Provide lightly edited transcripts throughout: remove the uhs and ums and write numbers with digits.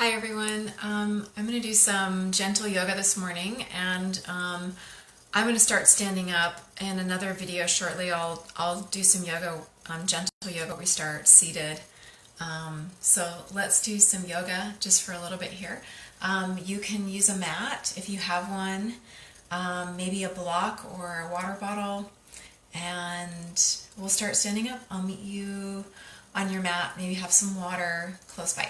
Hi everyone. I'm going to do some gentle yoga this morning, and I'm going to start standing up. In another video shortly, I'll do some yoga, gentle yoga where we start seated. So let's do some yoga just for a little bit here. You can use a mat if you have one, maybe a block or a water bottle, and we'll start standing up. I'll meet you on your mat. Maybe have some water close by.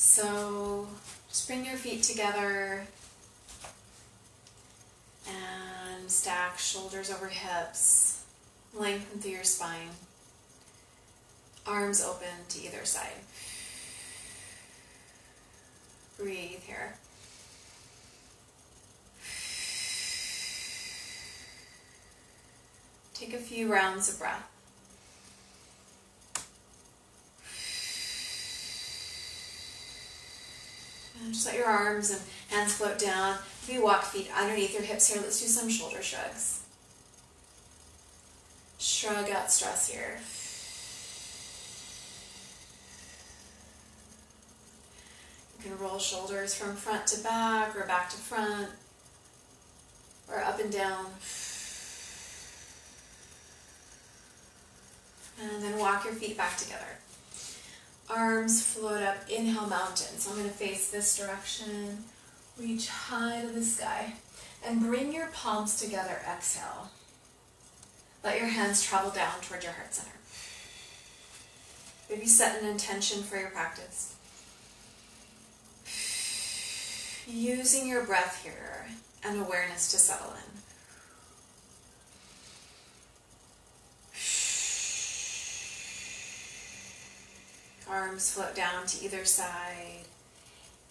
So just bring your feet together and stack shoulders over hips, lengthen through your spine, arms open to either side. Breathe here. Take a few rounds of breath. And just let your arms and hands float down. Maybe walk feet underneath your hips here. Let's do some shoulder shrugs. Shrug out stress here. You can roll shoulders from front to back or back to front or up and down. And then walk your feet back together. Arms float up, inhale mountain. So I'm going to face this direction, reach high to the sky, and bring your palms together, exhale. Let your hands travel down toward your heart center. Maybe set an intention for your practice. Using your breath here and awareness to settle in. Arms float down to either side.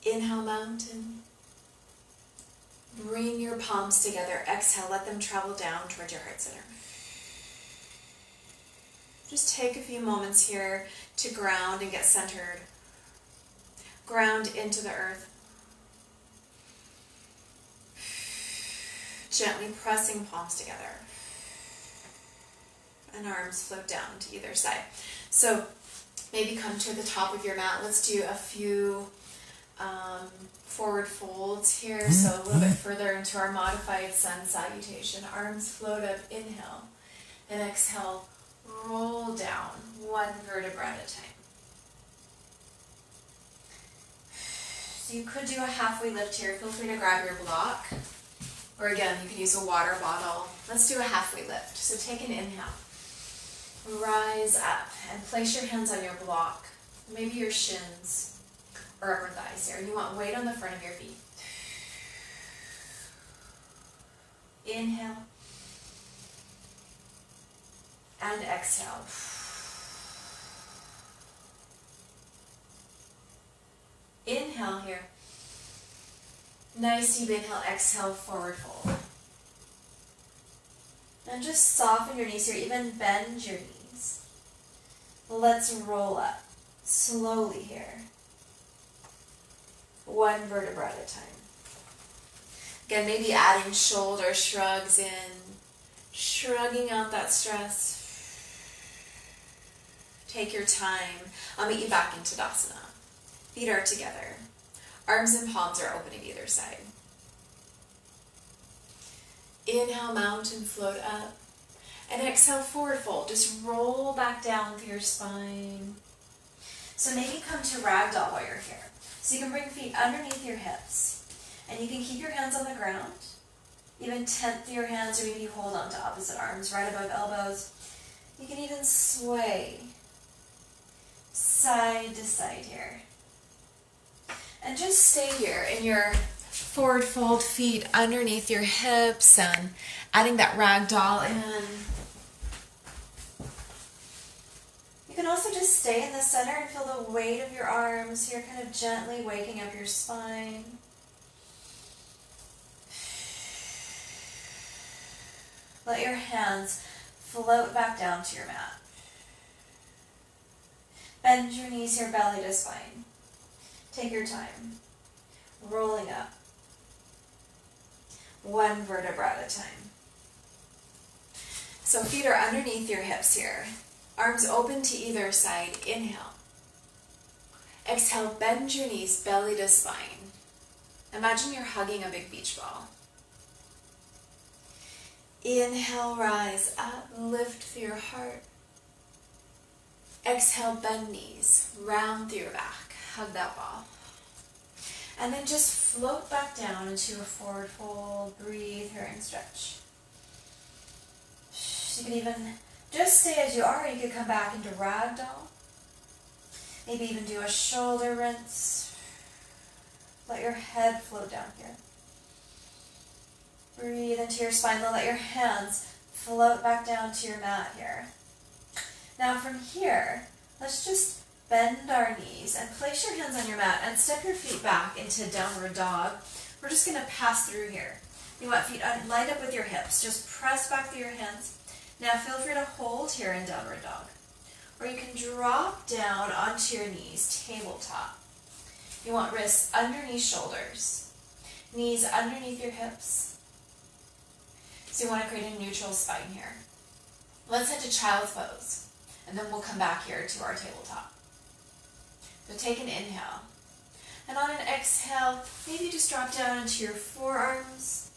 Inhale, mountain. Bring your palms together. Exhale, let them travel down toward your heart center. Just take a few moments here to ground and get centered. Ground into the earth. Gently pressing palms together. And arms float down to either side. So maybe come to the top of your mat. Let's do a few forward folds here. So a little bit further into our modified sun salutation. Arms float up, inhale. And exhale, roll down, one vertebra at a time. So you could do a halfway lift here. Feel free to grab your block. Or again, you can use a water bottle. Let's do a halfway lift. So take an inhale. Rise up and place your hands on your block, maybe your shins or upper thighs here. You want weight on the front of your feet. Inhale and exhale. Inhale here. Nice deep inhale, exhale, forward fold. And just soften your knees here, even bend your knees. Let's roll up slowly here. One vertebra at a time. Again, maybe adding shoulder shrugs in, shrugging out that stress. Take your time. I'll meet you back in Tadasana. Feet are together. Arms and palms are open at either side. Inhale, mountain, float up. And exhale, forward fold. Just roll back down through your spine. So maybe come to ragdoll while you're here. So you can bring feet underneath your hips. And you can keep your hands on the ground. Even tent your hands, or maybe hold on to opposite arms right above elbows. You can even sway side to side here. And just stay here in your forward fold, feet underneath your hips, and adding that ragdoll in. You can also just stay in the center and feel the weight of your arms here, kind of gently waking up your spine. Let your hands float back down to your mat. Bend your knees here, belly to spine. Take your time. Rolling up. One vertebra at a time. So feet are underneath your hips here. Arms open to either side. Inhale. Exhale, bend your knees, belly to spine. Imagine you're hugging a big beach ball. Inhale, rise up, lift through your heart. Exhale, bend knees, round through your back, hug that ball. And then just float back down into a forward fold, breathe here and stretch. You can even just stay as you are, or you could come back into ragdoll. Maybe even do a shoulder rinse. Let your head float down here. Breathe into your spine, let your hands float back down to your mat here. Now from here, let's just bend our knees and place your hands on your mat and step your feet back into downward dog. We're just going to pass through here. You want feet lined up with your hips. Just press back through your hands. Now feel free to hold here in downward dog. Or you can drop down onto your knees, tabletop. You want wrists underneath shoulders, knees underneath your hips. So you want to create a neutral spine here. Let's head to child's pose, and then we'll come back here to our tabletop. So take an inhale. And on an exhale, maybe just drop down into your forearms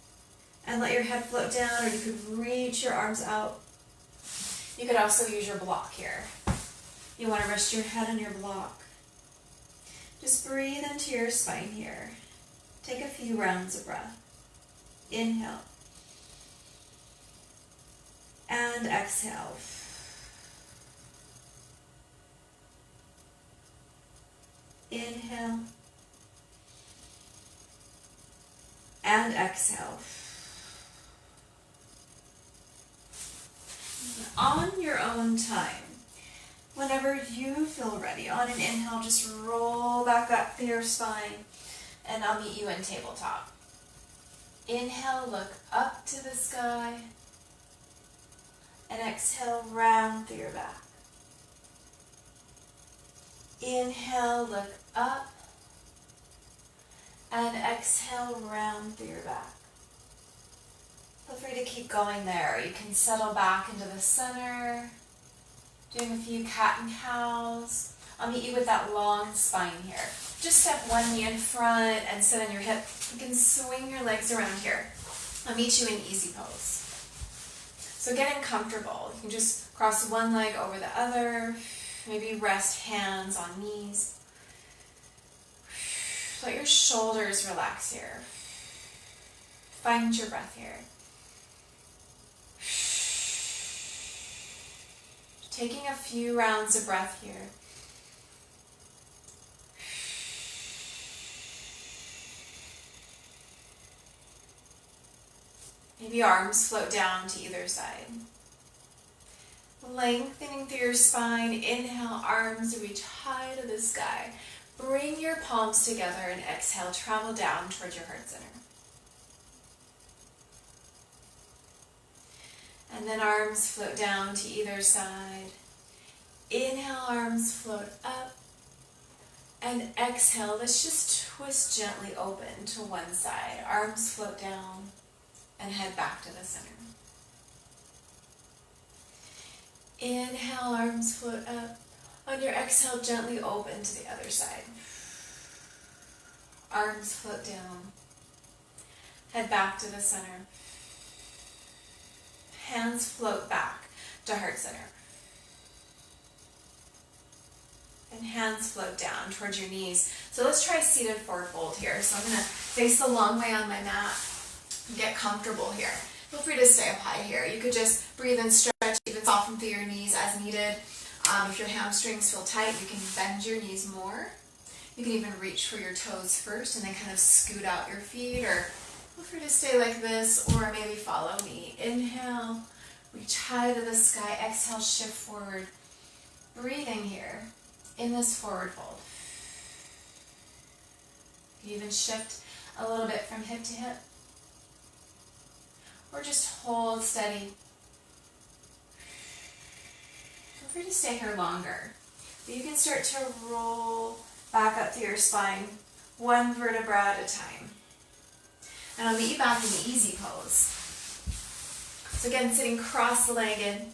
and let your head float down, or you could reach your arms out. You could also use your block here. You want to rest your head on your block. Just breathe into your spine here. Take a few rounds of breath. Inhale. And exhale. Inhale. And exhale. On your own time, whenever you feel ready, on an inhale, just roll back up through your spine, and I'll meet you in tabletop. Inhale, look up to the sky, and exhale, round through your back. Inhale, look up, and exhale, round through your back. Feel free to keep going there. You can settle back into the center, doing a few cat and cows. I'll meet you with that long spine here. Just step one knee in front and sit on your hip. You can swing your legs around here. I'll meet you in easy pose. So getting comfortable. You can just cross one leg over the other. Maybe rest hands on knees. Let your shoulders relax here. Find your breath here. Taking a few rounds of breath here. Maybe arms float down to either side. Lengthening through your spine. Inhale, arms reach high to the sky. Bring your palms together and exhale, travel down towards your heart center. And then arms float down to either side. Inhale, arms float up. And exhale, let's just twist gently open to one side. Arms float down and head back to the center. Inhale, arms float up. On your exhale, gently open to the other side. Arms float down. Head back to the center. Hands float back to heart center. And hands float down towards your knees. So let's try seated forward fold here. So I'm going to face the long way on my mat. Get comfortable here. Feel free to stay up high here. You could just breathe and stretch, even soften through your knees as needed. If your hamstrings feel tight, you can bend your knees more. You can even reach for your toes first and then kind of scoot out your feet, or feel free to stay like this, or maybe follow me. Inhale, reach high to the sky. Exhale, shift forward. Breathing here in this forward fold. You even shift a little bit from hip to hip. Or just hold steady. Feel free to stay here longer. But you can start to roll back up through your spine, one vertebra at a time. And I'll meet you back in the easy pose. So again, sitting cross-legged,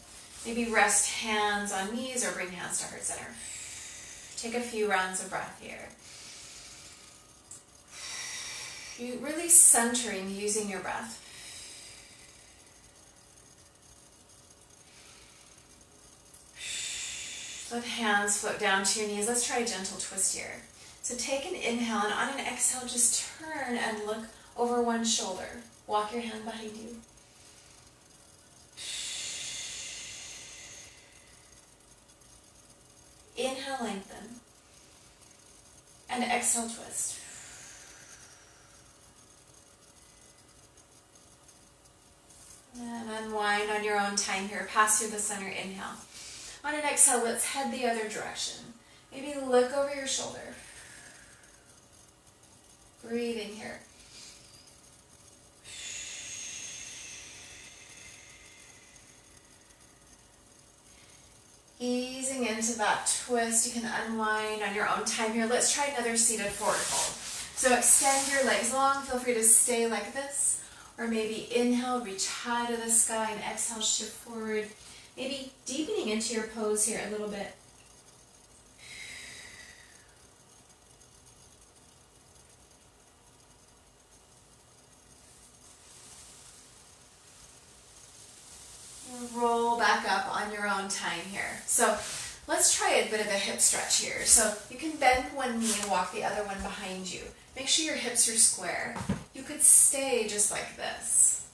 maybe rest hands on knees or bring hands to heart center. Take a few rounds of breath here. You really centering using your breath. Let hands float down to your knees. Let's try a gentle twist here. So take an inhale, and on an exhale, just turn and look over one shoulder. Walk your hand behind you. Inhale, lengthen. And exhale, twist. And unwind on your own time here. Pass through the center, inhale. On an exhale, let's head the other direction. Maybe look over your shoulder. Breathing here. Easing into that twist. You can unwind on your own time here. Let's try another seated forward fold. So extend your legs long. Feel free to stay like this. Or maybe inhale, reach high to the sky, and exhale, shift forward. Maybe deepening into your pose here a little bit. Roll back up on your own time here. So let's try a bit of a hip stretch here. So you can bend one knee and walk the other one behind you. Make sure your hips are square. You could stay just like this.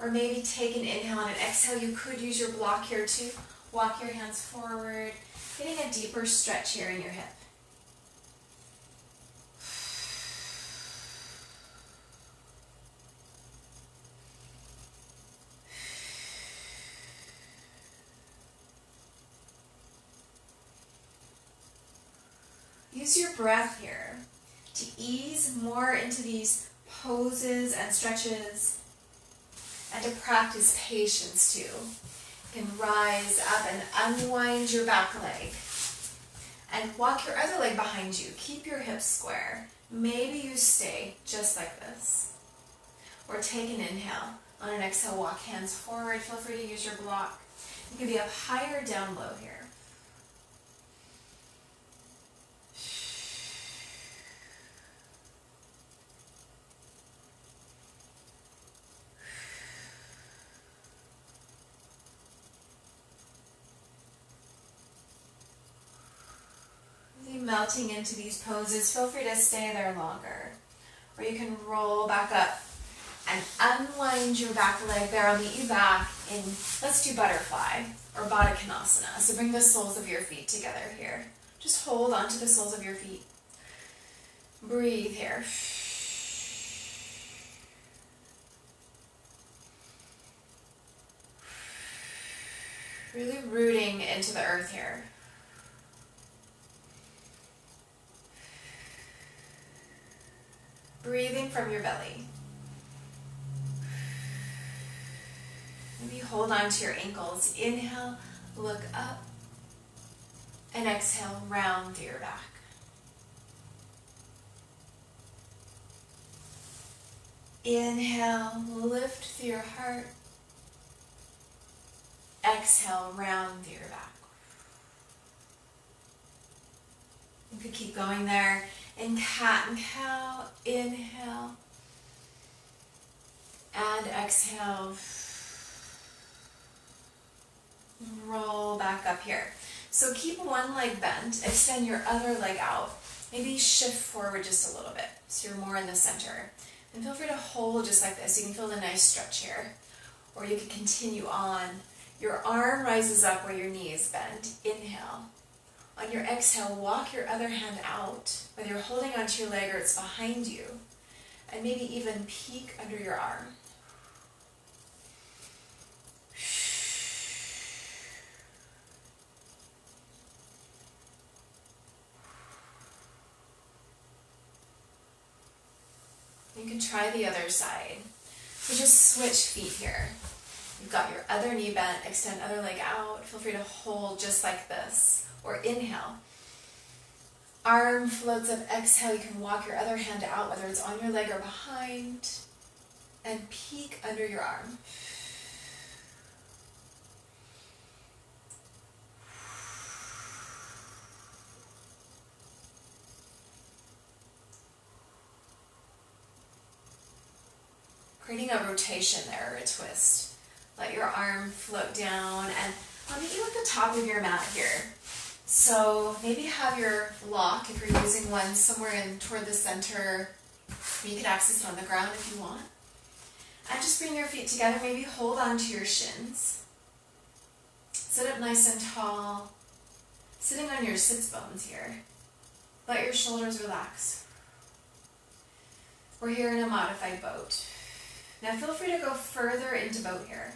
Or maybe take an inhale and an exhale. You could use your block here too. Walk your hands forward, getting a deeper stretch here in your hip. Use your breath here to ease more into these poses and stretches, and to practice patience too. You can rise up and unwind your back leg and walk your other leg behind you. Keep your hips square. Maybe you stay just like this. Or take an inhale. On an exhale, walk hands forward. Feel free to use your block. You can be up high or down low here. Melting into these poses, feel free to stay there longer. Or you can roll back up and unwind your back leg there. I'll meet you back in, let's do butterfly or Baddha Konasana. So bring the soles of your feet together here. Just hold onto the soles of your feet. Breathe here. Really rooting into the earth here. Breathing from your belly. Maybe hold on to your ankles. Inhale, look up, and exhale, round through your back. Inhale, lift through your heart. Exhale, round through your back. You could keep going there. In cat and cow, inhale, and exhale. Roll back up here. So keep one leg bent, extend your other leg out. Maybe shift forward just a little bit, so you're more in the center. And feel free to hold just like this. You can feel the nice stretch here. Or you can continue on. Your arm rises up where your knee is bent. Inhale. On your exhale, walk your other hand out, whether you're holding onto your leg or it's behind you, and maybe even peek under your arm. You can try the other side. So just switch feet here. You've got your other knee bent, extend other leg out. Feel free to hold just like this. Or inhale. Arm floats up, exhale. You can walk your other hand out, whether it's on your leg or behind. And peek under your arm. creating a rotation there, or a twist. Let your arm float down, and I'll meet you at the top of your mat here. So maybe have your block, if you're using one, somewhere in toward the center. You can access it on the ground if you want. And just bring your feet together, maybe hold on to your shins. Sit up nice and tall, sitting on your sits bones here. Let your shoulders relax. We're here in a modified boat. Now feel free to go further into boat here.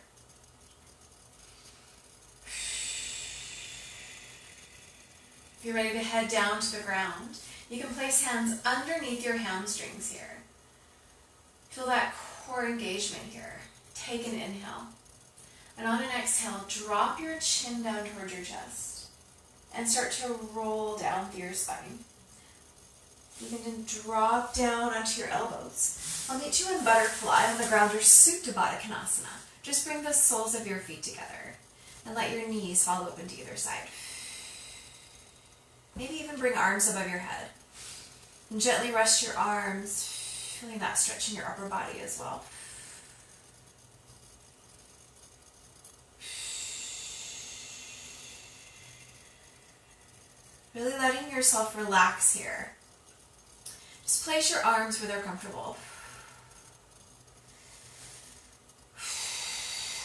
If you're ready to head down to the ground, you can place hands underneath your hamstrings here. Feel that core engagement here. Take an inhale. And on an exhale, drop your chin down towards your chest and start to roll down through your spine. You can then drop down onto your elbows. I'll meet you in butterfly on the ground, or Supta Baddha Konasana. Just bring the soles of your feet together and let your knees fall open to either side. Maybe even bring arms above your head. And gently rest your arms, feeling that stretch in your upper body as well. Really letting yourself relax here. Just place your arms where they're comfortable.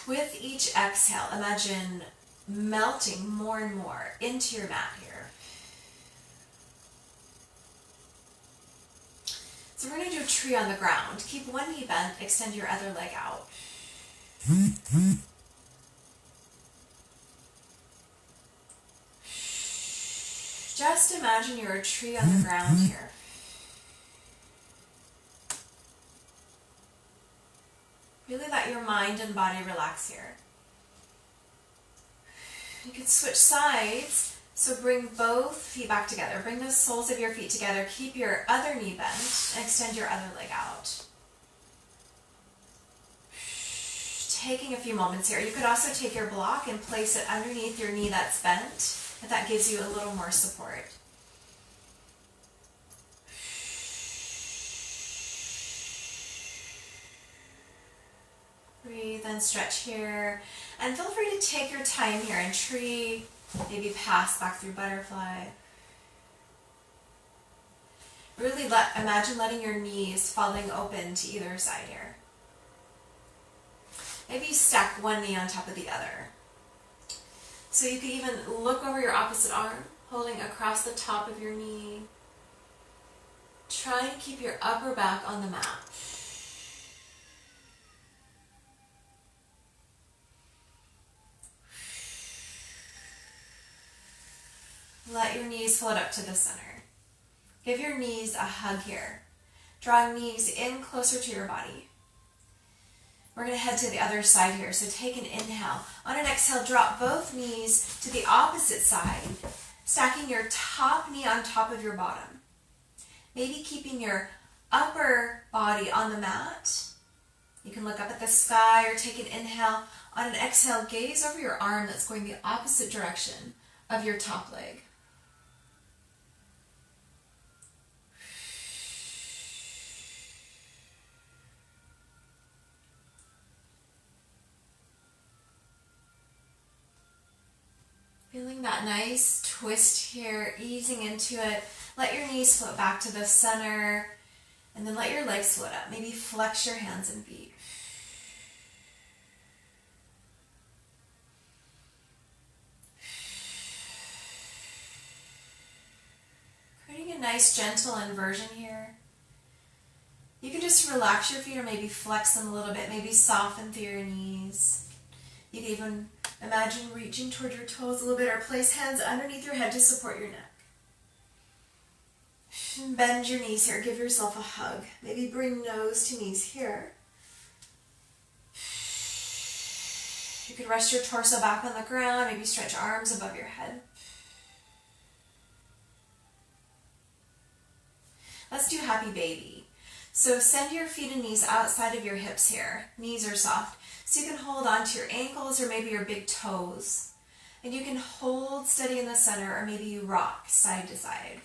With each exhale, imagine melting more and more into your mat here. So we're going to do a tree on the ground. Keep one knee bent, extend your other leg out. Just imagine you're a tree on the ground here. Really let your mind and body relax here. You can switch sides. So bring both feet back together. Bring the soles of your feet together. Keep your other knee bent and extend your other leg out. Taking a few moments here. You could also take your block and place it underneath your knee that's bent, if that gives you a little more support. Breathe and stretch here. And feel free to take your time here in tree. Maybe pass back through butterfly. Really imagine letting your knees falling open to either side here. Maybe stack one knee on top of the other. So you could even look over your opposite arm, holding across the top of your knee. Try to keep your upper back on the mat. Let your knees float up to the center. Give your knees a hug here. Drawing knees in closer to your body. We're going to head to the other side here, so take an inhale. On an exhale, drop both knees to the opposite side, stacking your top knee on top of your bottom. Maybe keeping your upper body on the mat. You can look up at the sky or take an inhale. On an exhale, gaze over your arm that's going the opposite direction of your top leg. Feeling that nice twist here, easing into it. Let your knees float back to the center, and then let your legs float up. Maybe flex your hands and feet. Creating a nice gentle inversion here. You can just relax your feet or maybe flex them a little bit, maybe soften through your knees. You can even imagine reaching toward your toes a little bit, or place hands underneath your head to support your neck. Bend your knees here. Give yourself a hug. Maybe bring nose to knees here. You could rest your torso back on the ground. Maybe stretch arms above your head. Let's do happy baby. So send your feet and knees outside of your hips here. Knees are soft. So you can hold on to your ankles or maybe your big toes. And you can hold steady in the center, or maybe you rock side to side.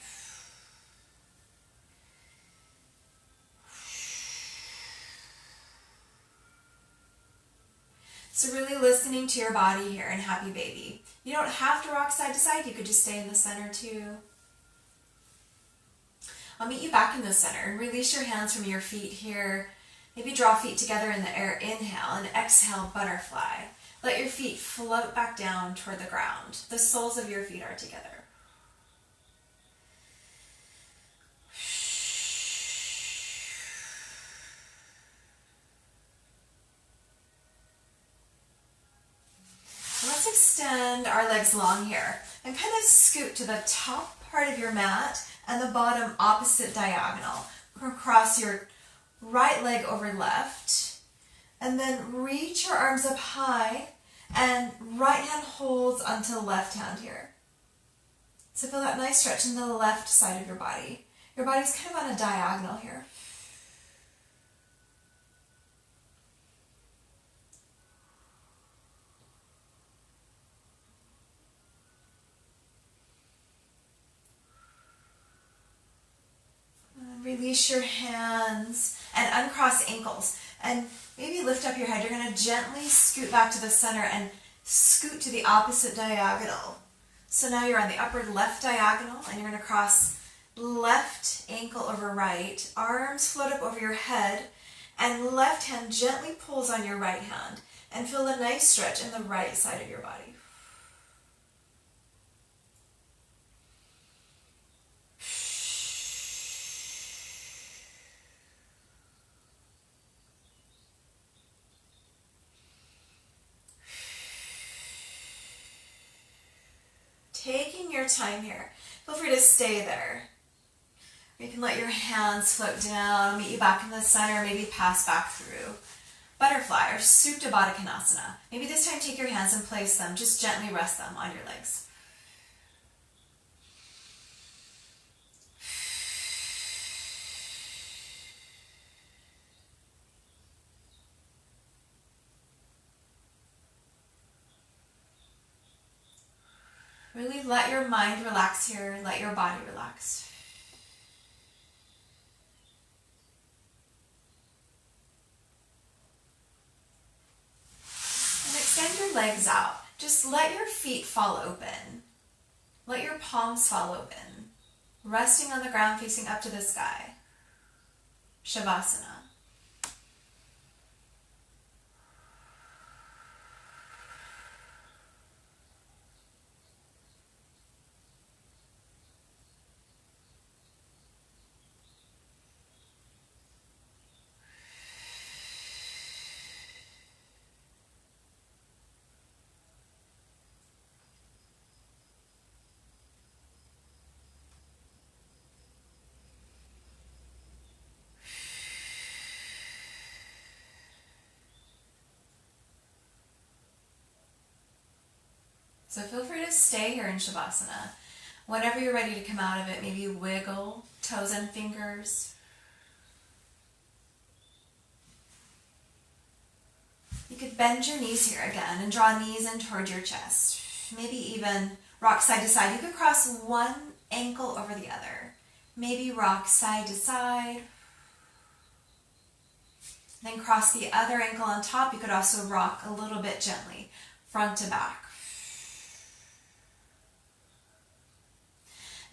So really listening to your body here in Happy Baby. You don't have to rock side to side. You could just stay in the center too. I'll meet you back in the center and release your hands from your feet here. Maybe draw feet together in the air. Inhale and exhale, butterfly. Let your feet float back down toward the ground. The soles of your feet are together. Let's extend our legs long here and kind of scoot to the top part of your mat and the bottom opposite diagonal. Cross your right leg over left and then reach your arms up high and right hand holds onto left hand here. So feel that nice stretch in the left side of your body. Your body's kind of on a diagonal here. Release your hands and uncross ankles and maybe lift up your head. You're going to gently scoot back to the center and scoot to the opposite diagonal. So now you're on the upper left diagonal and you're going to cross left ankle over right. Arms float up over your head and left hand gently pulls on your right hand and feel a nice stretch in the right side of your body. Taking your time here. Feel free to stay there. You can let your hands float down, meet you back in the center, maybe pass back through. Butterfly or Supta Baddha Konasana. Maybe this time take your hands and place them. Just gently rest them on your legs. Really let your mind relax here, let your body relax. And extend your legs out. Just let your feet fall open. Let your palms fall open. Resting on the ground facing up to the sky. Shavasana. So feel free to stay here in Shavasana. Whenever you're ready to come out of it, maybe wiggle toes and fingers. You could bend your knees here again and draw knees in toward your chest. Maybe even rock side to side. You could cross one ankle over the other. Maybe rock side to side. Then cross the other ankle on top. You could also rock a little bit gently, front to back.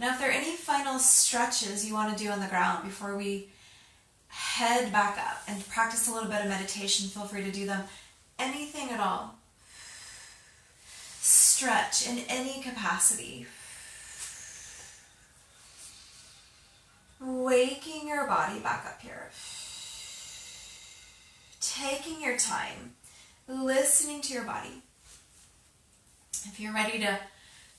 Now, if there are any final stretches you want to do on the ground before we head back up and practice a little bit of meditation, feel free to do them. Anything at all. Stretch in any capacity. Waking your body back up here. Taking your time. Listening to your body. If you're ready to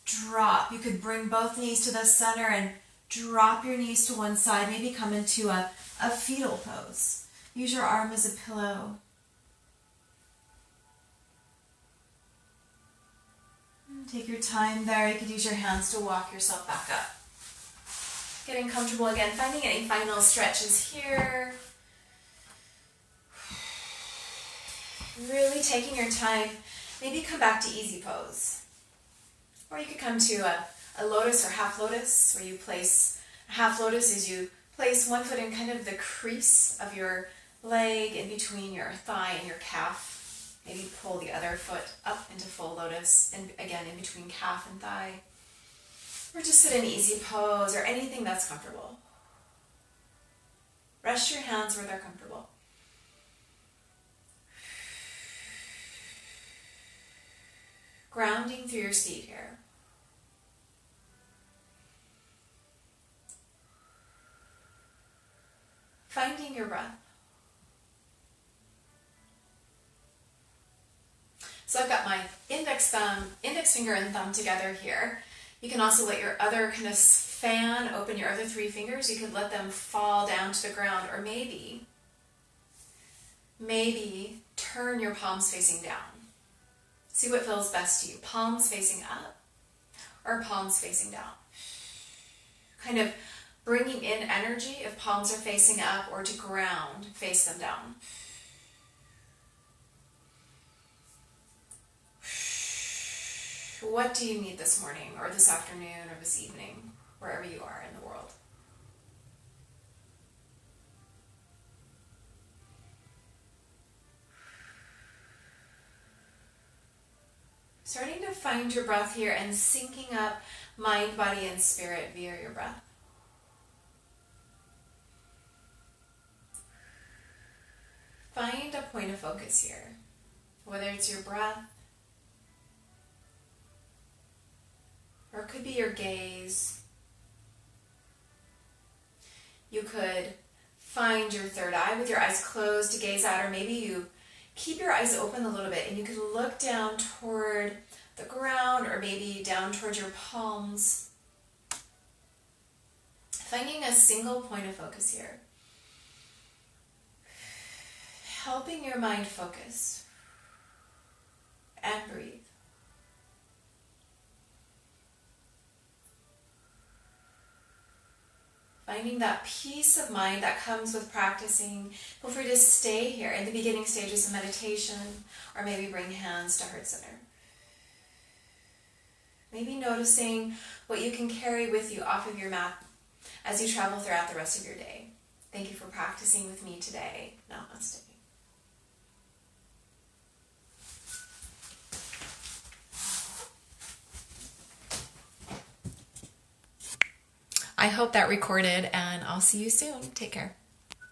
drop, you could bring both knees to the center and drop your knees to one side. Maybe come into a fetal pose. Use your arm as a pillow. Take your time there. You could use your hands to walk yourself back up. Getting comfortable again, finding any final stretches here. Really taking your time. Maybe come back to easy pose. Or you could come to a lotus or half lotus, where you place a half lotus as you place one foot in kind of the crease of your leg in between your thigh and your calf. Maybe pull the other foot up into full lotus, and again in between calf and thigh. Or just sit in easy pose or anything that's comfortable. Rest your hands where they're comfortable. Grounding through your seat here. Finding your breath. So I've got my index finger and thumb together here. You can also let your other kind of fan open your other three fingers. You could let them fall down to the ground, or maybe turn your palms facing down. See what feels best to you. Palms facing up or palms facing down. Kind of bringing in energy if palms are facing up, or to ground, face them down. What do you need this morning or this afternoon or this evening, wherever you are in the world? Starting to find your breath here and syncing up mind, body, and spirit via your breath. Find a point of focus here, whether it's your breath, or it could be your gaze. You could find your third eye with your eyes closed to gaze out, or maybe you keep your eyes open a little bit and you could look down toward the ground, or maybe down toward your palms. Finding a single point of focus here. Helping your mind focus and breathe. Finding that peace of mind that comes with practicing. Feel free to stay here in the beginning stages of meditation, or maybe bring hands to heart center. Maybe noticing what you can carry with you off of your mat as you travel throughout the rest of your day. Thank you for practicing with me today. Namaste. I hope that recorded, and I'll see you soon. Take care.